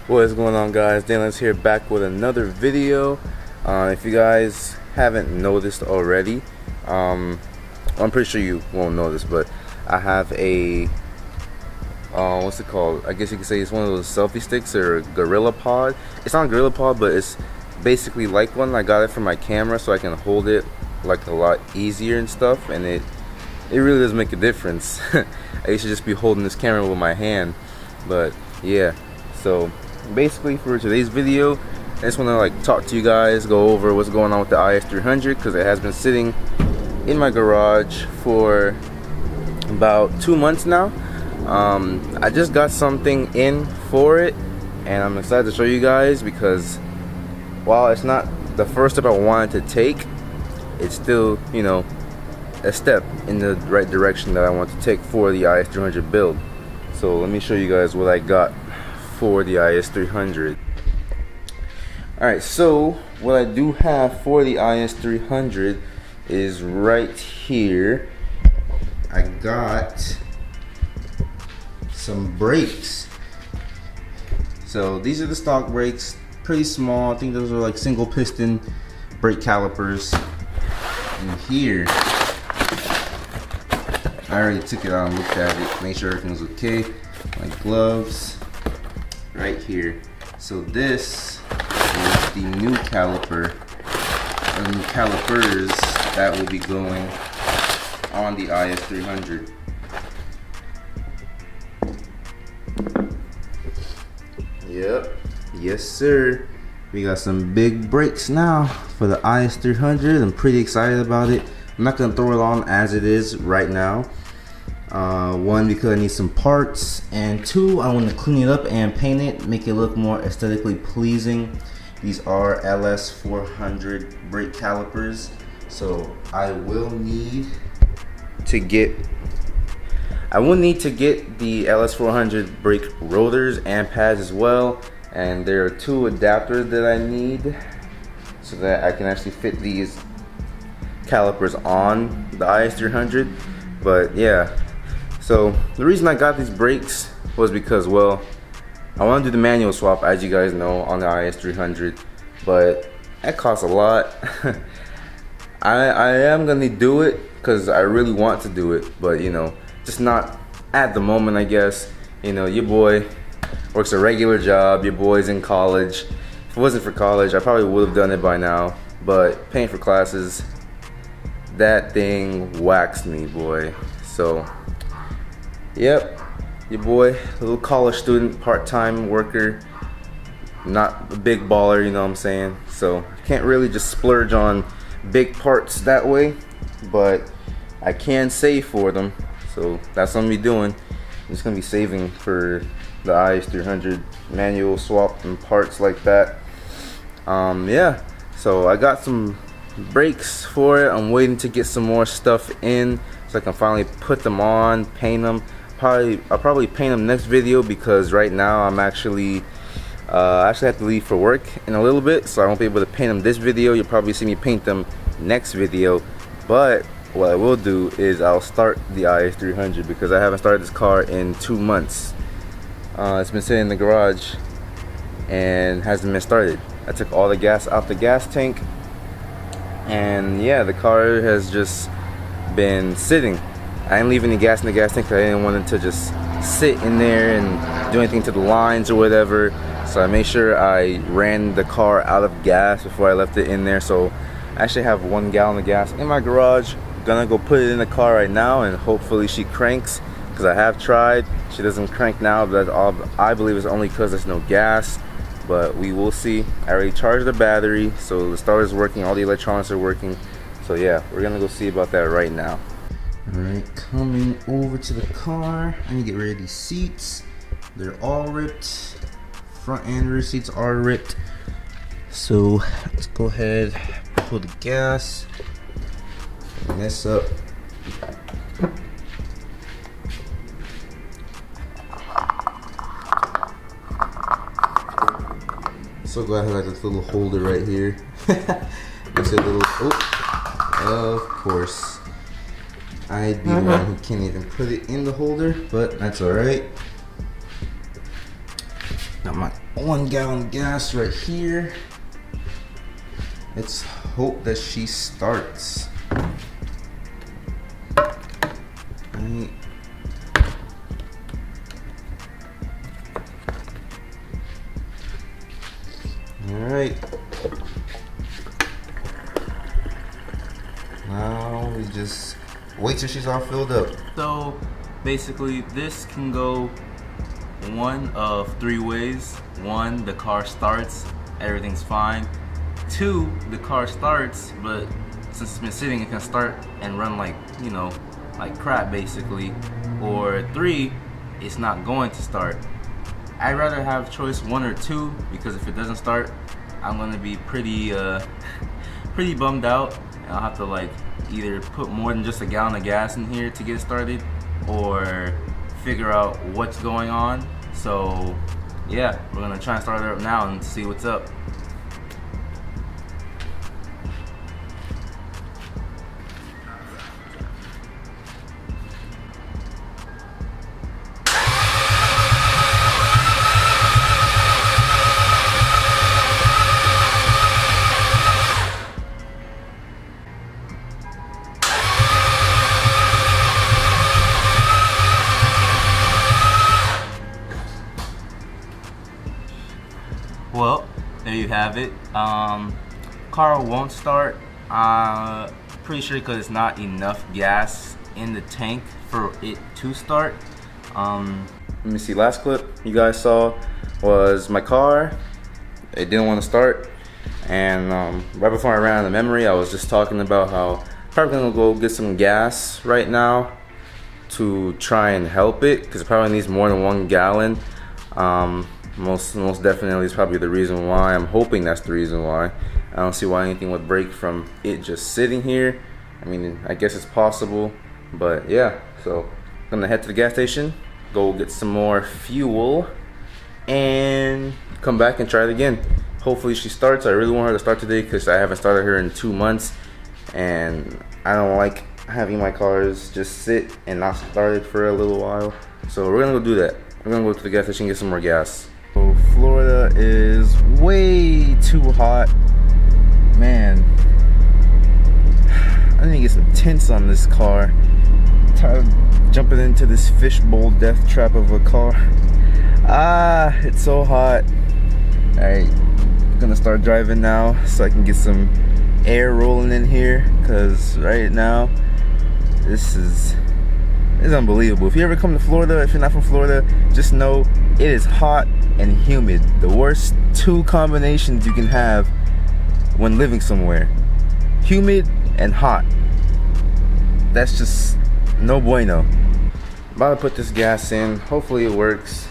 What is going on, guys? Dann here, back with another video. If you guys haven't noticed already, I'm pretty sure you won't know this, but I have a what's it called? I guess you could say it's one of those selfie sticks or a Gorilla Pod. It's not a Gorilla Pod, but it's basically like one. I got it for my camera so I can hold it like a lot easier and stuff, and it really does make a difference. I used to just be holding this camera with my hand, but yeah. So basically, for today's video, I just want to talk to you guys, go over what's going on with the IS300, because it has been sitting in my garage for about 2 months now. I just got something in for it, and I'm excited to show you guys, because while it's not the first step I wanted to take, it's still, you know, a step in the right direction that I want to take for the IS300 build. So let me show you guys what I got for the IS300. Alright, so what I do have for the IS300 is right here. I got some brakes. So these are the stock brakes, pretty small. I think those are like single piston brake calipers. And here, I already took it out and looked at it, make sure everything's okay. My gloves right here. So this is the new caliper, or new calipers that will be going on the IS300. Yep, yes sir. We got some big brakes now for the IS300. I'm pretty excited about it. I'm not gonna throw it on as it is right now. One, because I need some parts, and two, I want to clean it up and paint it, make it look more aesthetically pleasing. These are LS400 brake calipers, so I will need to get the LS400 brake rotors and pads as well, and there are two adapters that I need so that I can actually fit these calipers on the IS300. But yeah, so the reason I got these brakes was because, well, I want to do the manual swap, as you guys know, on the IS300, but that costs a lot. I am gonna do it because I really want to do it, but you know, just not at the moment, I guess. You know, your boy works a regular job, your boy's in college. If it wasn't for college, I probably would have done it by now, but paying for classes, that thing waxed me, boy. So yep, your boy, a little college student, part-time worker, not a big baller, you know what I'm saying? So can't really just splurge on big parts that way, but I can save for them. So that's what I'm gonna be doing. I'm just gonna be saving for the IS300 manual swap and parts like that. Yeah, so I got some brakes for it. I'm waiting to get some more stuff in so I can finally put them on, paint them. I'll probably paint them next video, because right now I'm actually have to leave for work in a little bit, so I won't be able to paint them this video. You'll probably see me paint them next video. But what I will do is I'll start the IS300, because I haven't started this car in 2 months. It's been sitting in the garage and hasn't been started. I took all the gas out the gas tank, and yeah, the car has just been sitting. I didn't leave any gas in the gas tank because I didn't want it to just sit in there and do anything to the lines or whatever. So I made sure I ran the car out of gas before I left it in there. So I actually have 1 gallon of gas in my garage. Gonna go put it in the car right now, and hopefully she cranks, because I have tried. She doesn't crank now, but I believe it's only because there's no gas, but we will see. I already charged the battery, so the starter's working, all the electronics are working. So yeah, we're gonna go see about that right now. Alright, coming over to the car. I need to get rid of these seats. They're all ripped. Front and rear seats are ripped. So let's go ahead, pull the gas, open this up. So glad I have this little holder right here. It's a little, oh, of course. I'd be the one who can't even put it in the holder, but that's alright. Got my 1 gallon gas right here. Let's hope that she starts. Right. Alright. Now we just wait till she's all filled up. So basically this can go one of 3 ways. 1, the car starts, everything's fine. 2, the car starts, but since it's been sitting, it can start and run like, you know, like crap basically. Or 3, it's not going to start. I'd rather have choice 1 or 2, because if it doesn't start, I'm gonna be pretty pretty bummed out. And I'll have to like either put more than just a gallon of gas in here to get started, or figure out what's going on. So yeah, we're gonna try and start her up now and see what's up. Well, there you have it. Car won't start. Pretty sure because it's not enough gas in the tank for it to start. Let me see. Last clip you guys saw was my car. It didn't want to start, and right before I ran out of memory, I was just talking about how I'm probably gonna go get some gas right now to try and help it, because it probably needs more than 1 gallon. Most definitely is probably the reason why. I'm hoping that's the reason why. I don't see why anything would break from it just sitting here. I mean, I guess it's possible, but yeah. So I'm gonna head to the gas station, go get some more fuel, and come back and try it again. Hopefully she starts. I really want her to start today because I haven't started her in 2 months, and I don't like having my cars just sit and not started for a little while. So we're gonna go do that. We're gonna go to the gas station and get some more gas. So Florida is way too hot. Man, I need to get some tints on this car. I'm tired of jumping into this fishbowl death trap of a car. It's so hot. Alright, I'm gonna start driving now so I can get some air rolling in here, because right now this is unbelievable. If you ever come to Florida, if you're not from Florida, just know it is hot and humid. The worst 2 combinations you can have when living somewhere. Humid and hot. That's just no bueno. I'm about to put this gas in. Hopefully it works.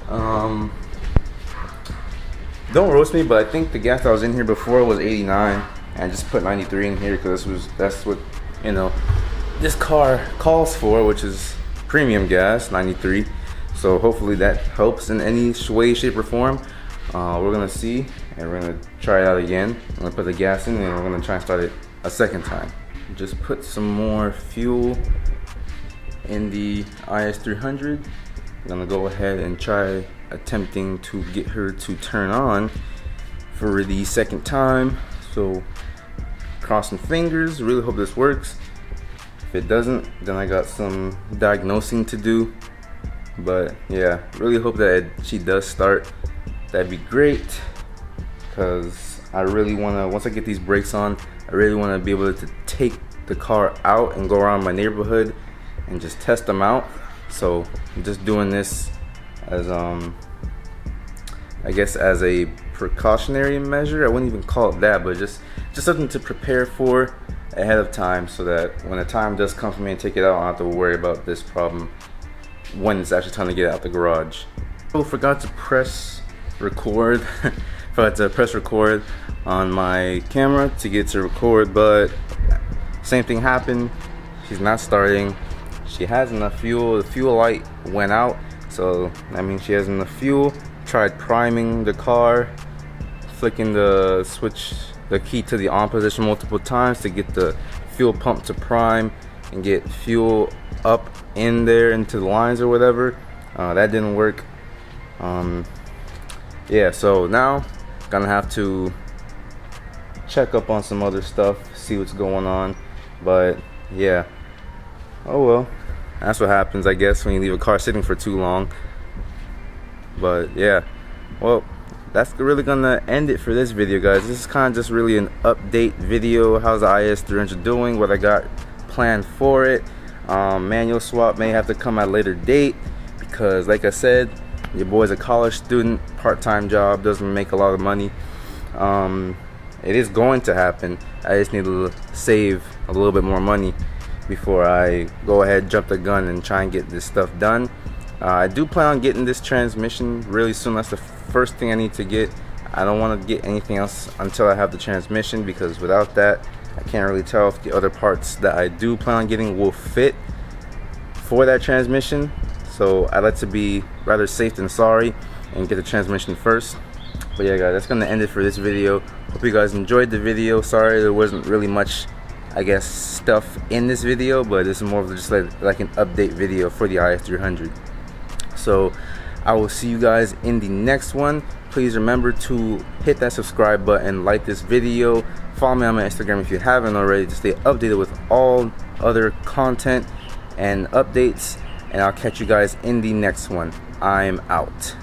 Don't roast me, but I think the gas that was in here before was 89, and I just put 93 in here because that's what, you know, this car calls for, which is premium gas, 93. So hopefully that helps in any way, shape, or form. We're gonna see, and we're gonna try it out again. I'm gonna put the gas in, and we're gonna try and start it a second time. Just put some more fuel in the IS300. I'm gonna go ahead and try attempting to get her to turn on for the second time. So crossing fingers, really hope this works. If it doesn't, then I got some diagnosing to do. But yeah, really hope that she does start. That'd be great, because I really wanna, once I get these brakes on, I really wanna be able to take the car out and go around my neighborhood and just test them out. So I'm just doing this as I guess as a precautionary measure. I wouldn't even call it that, but just something to prepare for ahead of time, so that when the time does come for me to take it out, I don't have to worry about this problem when it's actually time to get out the garage. Oh, forgot to press record. Forgot to press record on my camera to get to record, but same thing happened. She's not starting. She has enough fuel. The fuel light went out, so that means she has enough fuel. Tried priming the car, flicking the switch, the key to the on position multiple times to get the fuel pump to prime and get fuel up in there into the lines or whatever. That didn't work. Yeah, so now gonna have to check up on some other stuff, see what's going on. But yeah, oh well, that's what happens, I guess, when you leave a car sitting for too long. But yeah, well, that's really gonna end it for this video, guys. This is kind of just really an update video. How's the IS300 doing, what I got planned for it. Manual swap may have to come at a later date because, like I said, your boy's a college student, part-time job, doesn't make a lot of money. It is going to happen. I just need to save a little bit more money before I go ahead, jump the gun, and try and get this stuff done. I do plan on getting this transmission really soon. That's the first thing I need to get. I don't want to get anything else until I have the transmission, because without that, I can't really tell if the other parts that I do plan on getting will fit for that transmission. So I like to be rather safe than sorry and get the transmission first. But yeah, guys, that's gonna end it for this video. Hope you guys enjoyed the video. Sorry there wasn't really much, I guess, stuff in this video, but this is more of just like an update video for the IS300. So I will see you guys in the next one. Please remember to hit that subscribe button, like this video, follow me on my Instagram if you haven't already to stay updated with all other content and updates, and I'll catch you guys in the next one. I'm out.